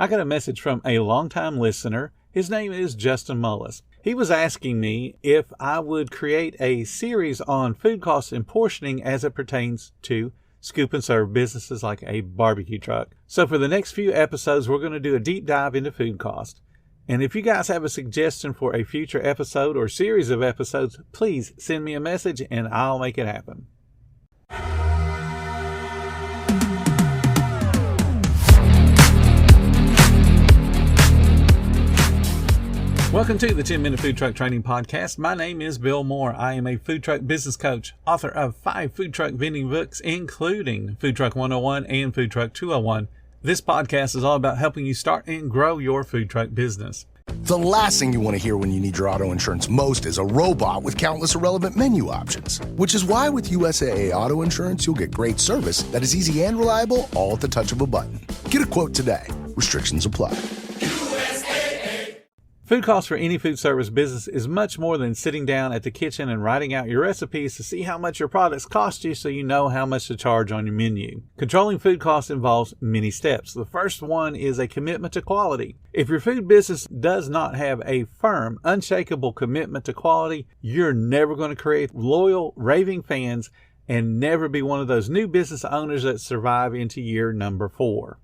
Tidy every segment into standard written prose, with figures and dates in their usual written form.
I got a message from a longtime listener. His name is Justin Mullis. He was asking me if I would create a series on food costs and portioning as it pertains to scoop and serve businesses like a barbecue truck. So for the next few episodes, we're going to do a deep dive into food cost. And if you guys have a suggestion for a future episode or series of episodes, please send me a message and I'll make it happen. Welcome to the 10-Minute Food Truck Training Podcast. My name is Bill Moore. I am a food truck business coach, author of 5 food truck vending books, including Food Truck 101 and Food Truck 201. This podcast is all about helping you start and grow your food truck business. The last thing you want to hear when you need your auto insurance most is a robot with countless irrelevant menu options. Which is why with USAA Auto Insurance, you'll get great service that is easy and reliable, all at the touch of a button. Get a quote today. Restrictions apply. Food costs for any food service business is much more than sitting down at the kitchen and writing out your recipes to see how much your products cost you so you know how much to charge on your menu. Controlling food costs involves many steps. The first one is a commitment to quality. If your food business does not have a firm, unshakable commitment to quality, you're never going to create loyal, raving fans and never be one of those new business owners that survive into year number 4.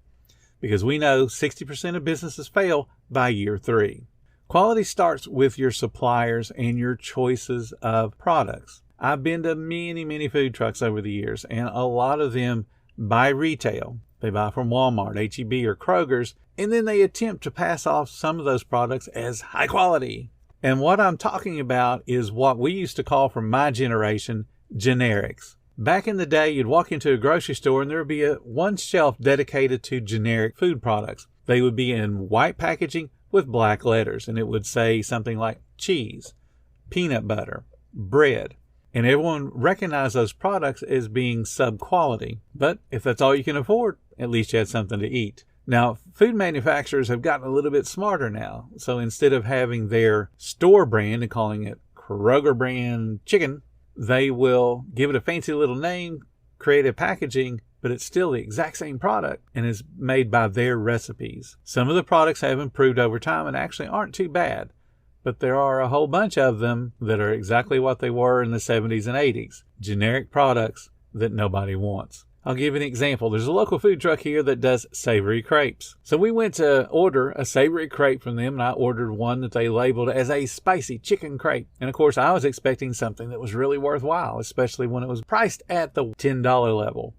Because we know 60% of businesses fail by year 3. Quality starts with your suppliers and your choices of products. I've been to many food trucks over the years, and a lot of them buy retail. They buy from Walmart, H-E-B, or Kroger's, and then they attempt to pass off some of those products as high quality. And what I'm talking about is what we used to call, from my generation, generics. Back in the day, you'd walk into a grocery store and there would be one shelf dedicated to generic food products. They would be in white packaging with black letters, and it would say something like cheese, peanut butter, bread, and everyone recognized those products as being sub-quality. But if that's all you can afford, at least you had something to eat. Now, food manufacturers have gotten a little bit smarter now. So instead of having their store brand and calling it Kroger brand chicken, they will give it a fancy little name, create a packaging, but it's still the exact same product and is made by their recipes. Some of the products have improved over time and actually aren't too bad, but there are a whole bunch of them that are exactly what they were in the 70s and 80s. Generic products that nobody wants. I'll give you an example. There's a local food truck here that does savory crepes. So we went to order a savory crepe from them, and I ordered one that they labeled as a spicy chicken crepe. And of course, I was expecting something that was really worthwhile, especially when it was priced at the $10 level.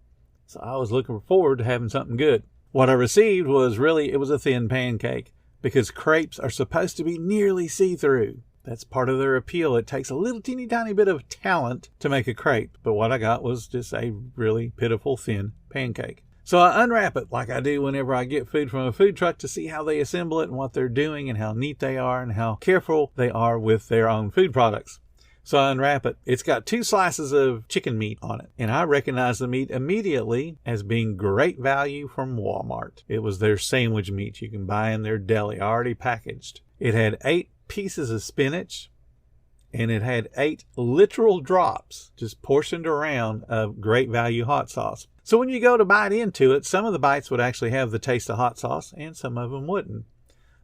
So I was looking forward to having something good. What I received was it was a thin pancake, because crepes are supposed to be nearly see-through. That's part of their appeal. It takes a little teeny tiny bit of talent to make a crepe, but what I got was just a really pitiful thin pancake. So I unwrap it like I do whenever I get food from a food truck to see how they assemble it and what they're doing and how neat they are and how careful they are with their own food products. So I unwrap it. It's got 2 slices of chicken meat on it. And I recognize the meat immediately as being great value from Walmart. It was their sandwich meat you can buy in their deli, already packaged. It had 8 pieces of spinach, and it had 8 literal drops, just portioned around, of great value hot sauce. So when you go to bite into it, some of the bites would actually have the taste of hot sauce, and some of them wouldn't.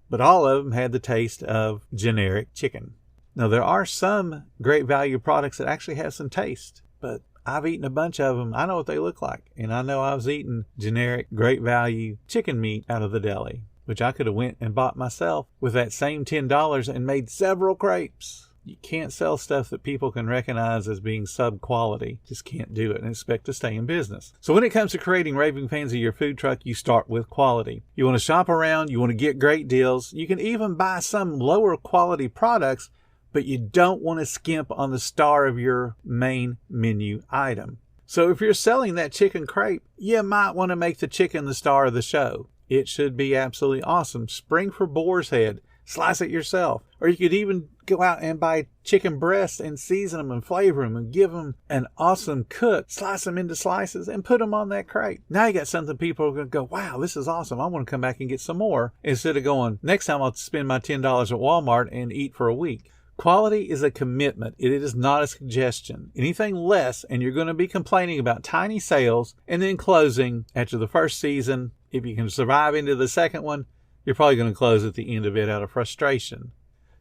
But all of them had the taste of generic chicken. Now, there are some great value products that actually have some taste, but I've eaten a bunch of them. I know what they look like, and I know I was eating generic great value chicken meat out of the deli, which I could have went and bought myself with that same $10 and made several crepes. You can't sell stuff that people can recognize as being sub-quality. Just can't do it and expect to stay in business. So when it comes to creating raving fans of your food truck, you start with quality. You want to shop around. You want to get great deals. You can even buy some lower quality products, but you don't want to skimp on the star of your main menu item. So if you're selling that chicken crepe, you might want to make the chicken the star of the show. It should be absolutely awesome. Spring for boar's head. Slice it yourself. Or you could even go out and buy chicken breasts and season them and flavor them and give them an awesome cook. Slice them into slices and put them on that crepe. Now you got something people are going to go, wow, this is awesome. I want to come back and get some more. Instead of going, next time I'll spend my $10 at Walmart and eat for a week. Quality is a commitment. It is not a suggestion. Anything less, and you're going to be complaining about tiny sales and then closing after the first season. If you can survive into the second one, you're probably going to close at the end of it out of frustration.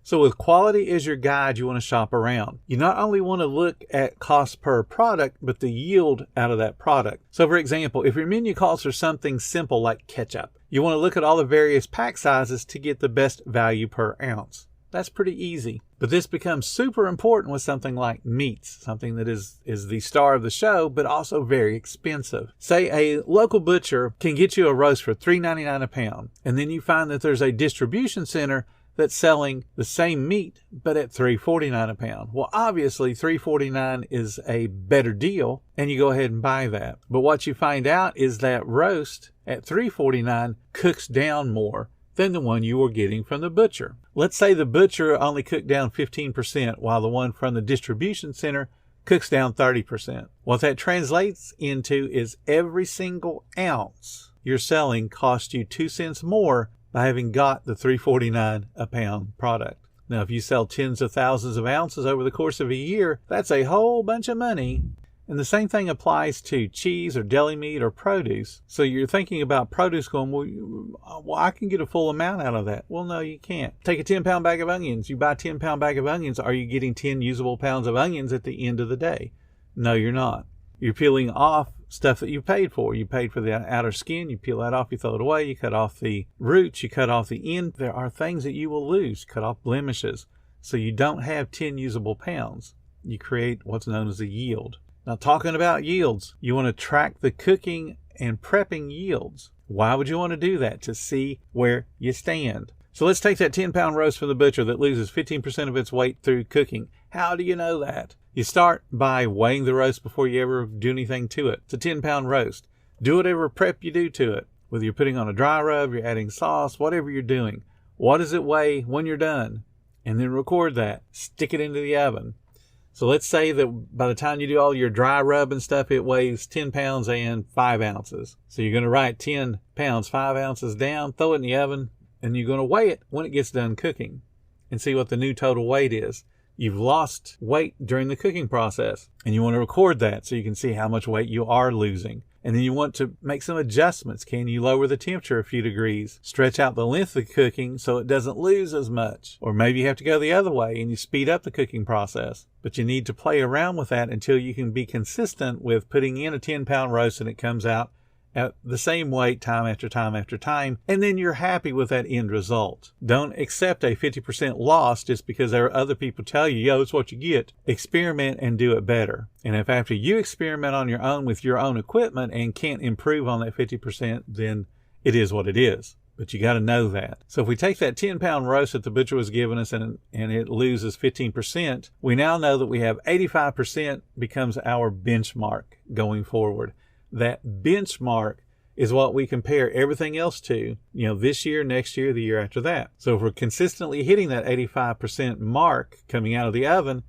So with quality as your guide, you want to shop around. You not only want to look at cost per product, but the yield out of that product. So for example, if your menu calls for something simple like ketchup, you want to look at all the various pack sizes to get the best value per ounce. That's pretty easy. But this becomes super important with something like meats, something that is the star of the show, but also very expensive. Say a local butcher can get you a roast for $3.99 a pound, and then you find that there's a distribution center that's selling the same meat, but at $3.49 a pound. Well, obviously $3.49 is a better deal, and you go ahead and buy that. But what you find out is that roast at $3.49 cooks down more than the one you were getting from the butcher. Let's say the butcher only cooked down 15%, while the one from the distribution center cooks down 30%. What that translates into is every single ounce you're selling costs you 2 cents more by having got the $3.49 a pound product. Now, if you sell tens of thousands of ounces over the course of a year, that's a whole bunch of money. And the same thing applies to cheese or deli meat or produce. So you're thinking about produce going, well, I can get a full amount out of that. Well, no, you can't. Take a 10-pound bag of onions. You buy a 10-pound bag of onions. Are you getting 10 usable pounds of onions at the end of the day? No, you're not. You're peeling off stuff that you paid for. You paid for the outer skin. You peel that off. You throw it away. You cut off the roots. You cut off the end. There are things that you will lose. Cut off blemishes. So you don't have 10 usable pounds. You create what's known as a yield. Now, talking about yields, you want to track the cooking and prepping yields. Why would you want to do that? To see where you stand. So let's take that 10-pound roast from the butcher that loses 15% of its weight through cooking. How do you know that? You start by weighing the roast before you ever do anything to it. It's a 10-pound roast. Do whatever prep you do to it. Whether you're putting on a dry rub, you're adding sauce, whatever you're doing. What does it weigh when you're done? And then record that. Stick it into the oven. So let's say that by the time you do all your dry rub and stuff, it weighs 10 pounds and 5 ounces. So you're going to write 10 pounds, 5 ounces down, throw it in the oven, and you're going to weigh it when it gets done cooking and see what the new total weight is. You've lost weight during the cooking process, and you want to record that so you can see how much weight you are losing. And then you want to make some adjustments. Can you lower the temperature a few degrees? Stretch out the length of the cooking so it doesn't lose as much. Or maybe you have to go the other way and you speed up the cooking process. But you need to play around with that until you can be consistent with putting in a 10-pound roast and it comes out at the same weight time after time after time, and then you're happy with that end result. Don't accept a 50% loss just because there are other people tell you, yo, it's what you get. Experiment and do it better. And if after you experiment on your own with your own equipment and can't improve on that 50%, then it is what it is. But you got to know that. So if we take that 10-pound roast that the butcher was giving us and it loses 15%, we now know that we have 85% becomes our benchmark going forward. That benchmark is what we compare everything else to, this year, next year, the year after that. So if we're consistently hitting that 85% mark coming out of the oven,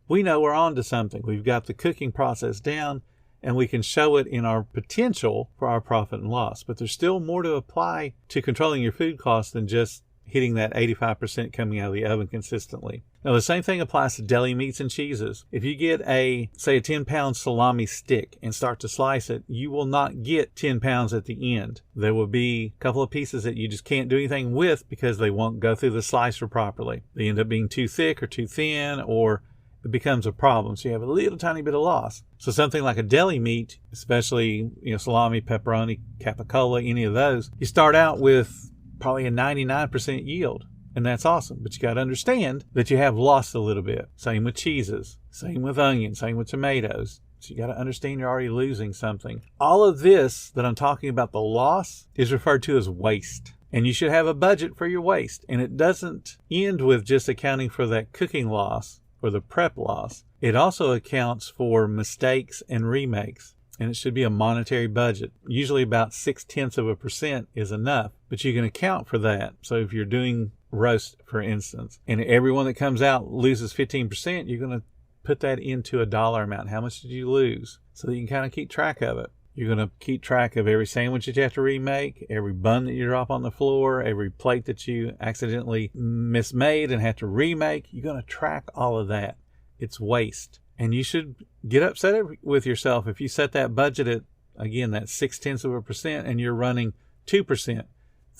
we know we're on to something. We've got the cooking process down, and we can show it in our potential for our profit and loss. But there's still more to apply to controlling your food costs than just hitting that 85% coming out of the oven consistently. Now, the same thing applies to deli meats and cheeses. If you get say a 10-pound salami stick and start to slice it, you will not get 10 pounds at the end. There will be a couple of pieces that you just can't do anything with because they won't go through the slicer properly. They end up being too thick or too thin, or it becomes a problem. So you have a little tiny bit of loss. So something like a deli meat, especially salami, pepperoni, capicola, any of those, you start out with probably a 99% yield. And that's awesome. But you got to understand that you have lost a little bit. Same with cheeses, same with onions, same with tomatoes. So you got to understand you're already losing something. All of this that I'm talking about, the loss, is referred to as waste. And you should have a budget for your waste. And it doesn't end with just accounting for that cooking loss or the prep loss. It also accounts for mistakes and remakes. And it should be a monetary budget. Usually about 0.6% is enough, but you can account for that. So if you're doing roast, for instance, and everyone that comes out loses 15%, you're going to put that into a dollar amount. How much did you lose? So that you can kind of keep track of it. You're going to keep track of every sandwich that you have to remake, every bun that you drop on the floor, every plate that you accidentally mismade and have to remake. You're going to track all of that. It's waste. And you should get upset with yourself if you set that budget at, again, that 0.6% and you're running 2%.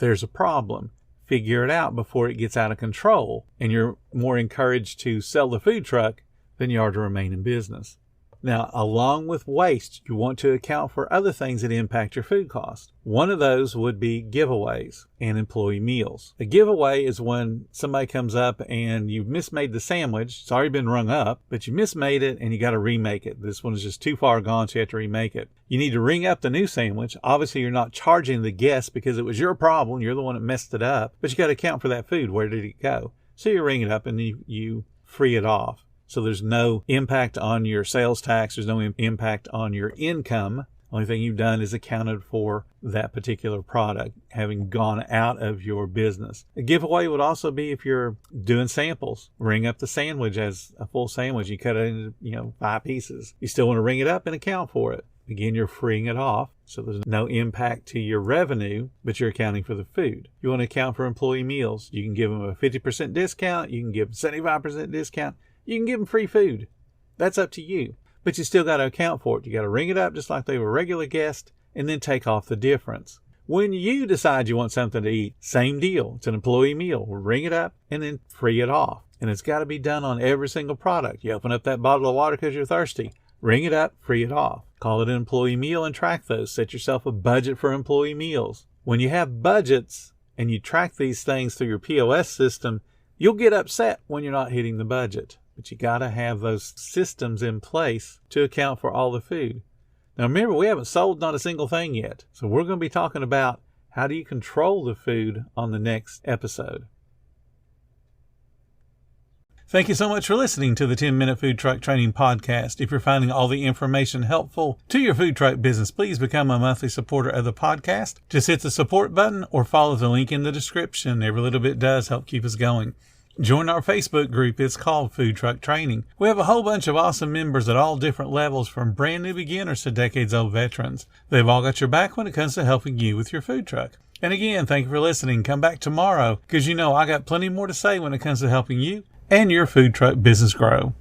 There's a problem. figure it out before it gets out of control, and you're more encouraged to sell the food truck than you are to remain in business. Now, along with waste, you want to account for other things that impact your food cost. One of those would be giveaways and employee meals. A giveaway is when somebody comes up and you've mismade the sandwich. It's already been rung up, but you mismade it and you got to remake it. This one is just too far gone, so you have to remake it. You need to ring up the new sandwich. Obviously, you're not charging the guest because it was your problem. You're the one that messed it up, but you got to account for that food. Where did it go? So you ring it up and you free it off. So there's no impact on your sales tax. There's no impact on your income. Only thing you've done is accounted for that particular product having gone out of your business. A giveaway would also be if you're doing samples. Ring up the sandwich as a full sandwich. You cut it into 5 pieces. You still want to ring it up and account for it. Again, you're freeing it off, so there's no impact to your revenue, but you're accounting for the food. You want to account for employee meals. You can give them a 50% discount. You can give them 75% discount. You can give them free food. That's up to you. But you still got to account for it. You got to ring it up just like they were a regular guest and then take off the difference. When you decide you want something to eat, same deal. It's an employee meal. Ring it up and then free it off. And it's got to be done on every single product. You open up that bottle of water because you're thirsty. Ring it up, free it off. Call it an employee meal and track those. Set yourself a budget for employee meals. When you have budgets and you track these things through your POS system, you'll get upset when you're not hitting the budget. But you got to have those systems in place to account for all the food. Now remember, we haven't sold not a single thing yet. So we're going to be talking about how do you control the food on the next episode. Thank you so much for listening to the 10-Minute Food Truck Training Podcast. If you're finding all the information helpful to your food truck business, please become a monthly supporter of the podcast. Just hit the support button or follow the link in the description. Every little bit does help keep us going. Join our Facebook group. It's called Food Truck Training. We have a whole bunch of awesome members at all different levels, from brand new beginners to decades-old veterans. They've all got your back when it comes to helping you with your food truck. And again, thank you for listening. Come back tomorrow because I got plenty more to say when it comes to helping you and your food truck business grow.